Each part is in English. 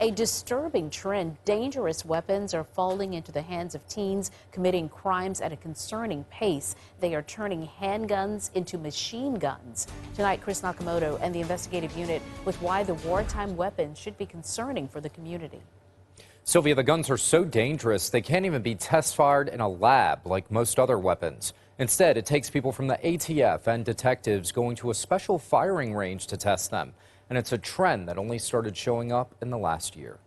A disturbing trend. Dangerous weapons are falling into the hands of teens committing crimes at a concerning pace. They are turning handguns into machine guns. Tonight, Chris Nakamoto and the investigative unit with why the wartime weapons should be concerning for the community. Sylvia, the guns are so dangerous they can't even be test fired in a lab like most other weapons. Instead, it takes people from the ATF and detectives going to a special firing range to test them. And it's a trend that only started showing up in the last year.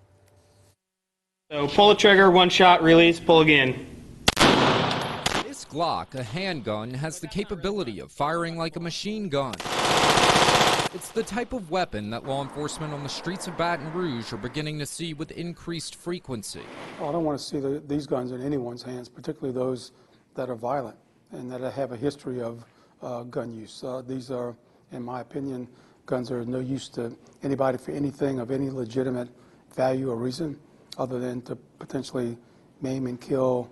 So pull the trigger, one shot, release, pull again. This Glock, a handgun, has the capability of firing like a machine gun. It's the type of weapon that law enforcement on the streets of Baton Rouge are beginning to see with increased frequency. I don't want to see these guns in anyone's hands, particularly those that are violent and that have a history of gun use. These are, in my opinion, guns are no use to anybody for anything of any legitimate value or reason other than to potentially maim and kill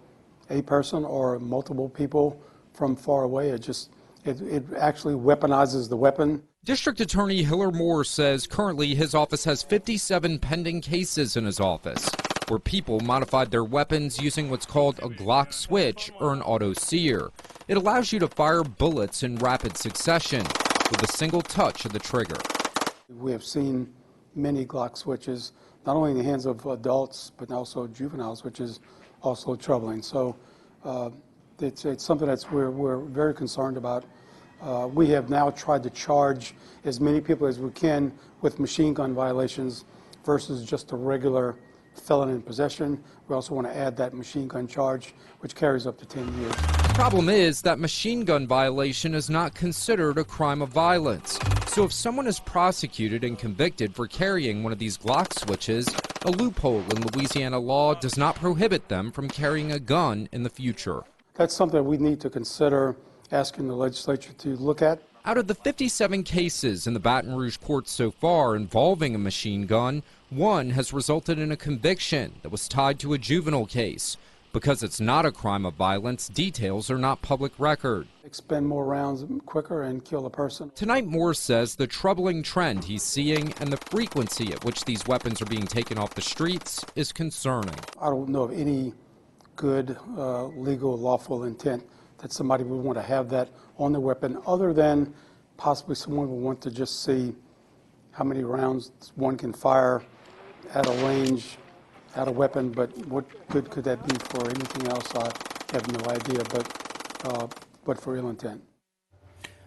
a person or multiple people from far away. It actually weaponizes the weapon. District Attorney Hiller Moore says currently his office has 57 pending cases in his office where people modified their weapons using what's called a Glock Switch or an auto sear. It allows you to fire bullets in rapid succession with a single touch of the trigger. We have seen many Glock switches, not only in the hands of adults, but also juveniles, which is also troubling. So it's something that we're very concerned about. We have now tried to charge as many people as we can with machine gun violations versus just a regular felon in possession. We also want to add that machine gun charge, which carries up to 10 years. The problem is that machine gun violation is not considered a crime of violence. So if someone is prosecuted and convicted for carrying one of these Glock switches, a loophole in Louisiana law does not prohibit them from carrying a gun in the future. That's something we need to consider asking the legislature to look at. Out of the 57 cases in the Baton Rouge courts so far involving a machine gun, one has resulted in a conviction that was tied to a juvenile case. Because it's not a crime of violence, details are not public record. Expend more rounds quicker and kill a person. Tonight, Moore says the troubling trend he's seeing and the frequency at which these weapons are being taken off the streets is concerning. I don't know of any good legal, lawful intent that somebody would want to have that on the weapon, other than possibly someone would want to just see how many rounds one can fire at a range, at a weapon. But what good could that be for anything else? I have no idea, but for ill intent.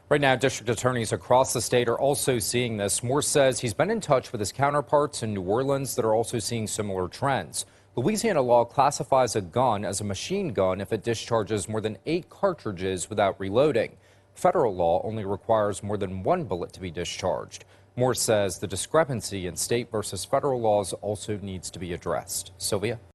Right now, district attorneys across the state are also seeing this. Moore says he's been in touch with his counterparts in New Orleans that are also seeing similar trends. Louisiana law classifies a gun as a machine gun if it discharges more than 8 cartridges without reloading. Federal law only requires more than 1 bullet to be discharged. Moore says the discrepancy in state versus federal laws also needs to be addressed. Sylvia?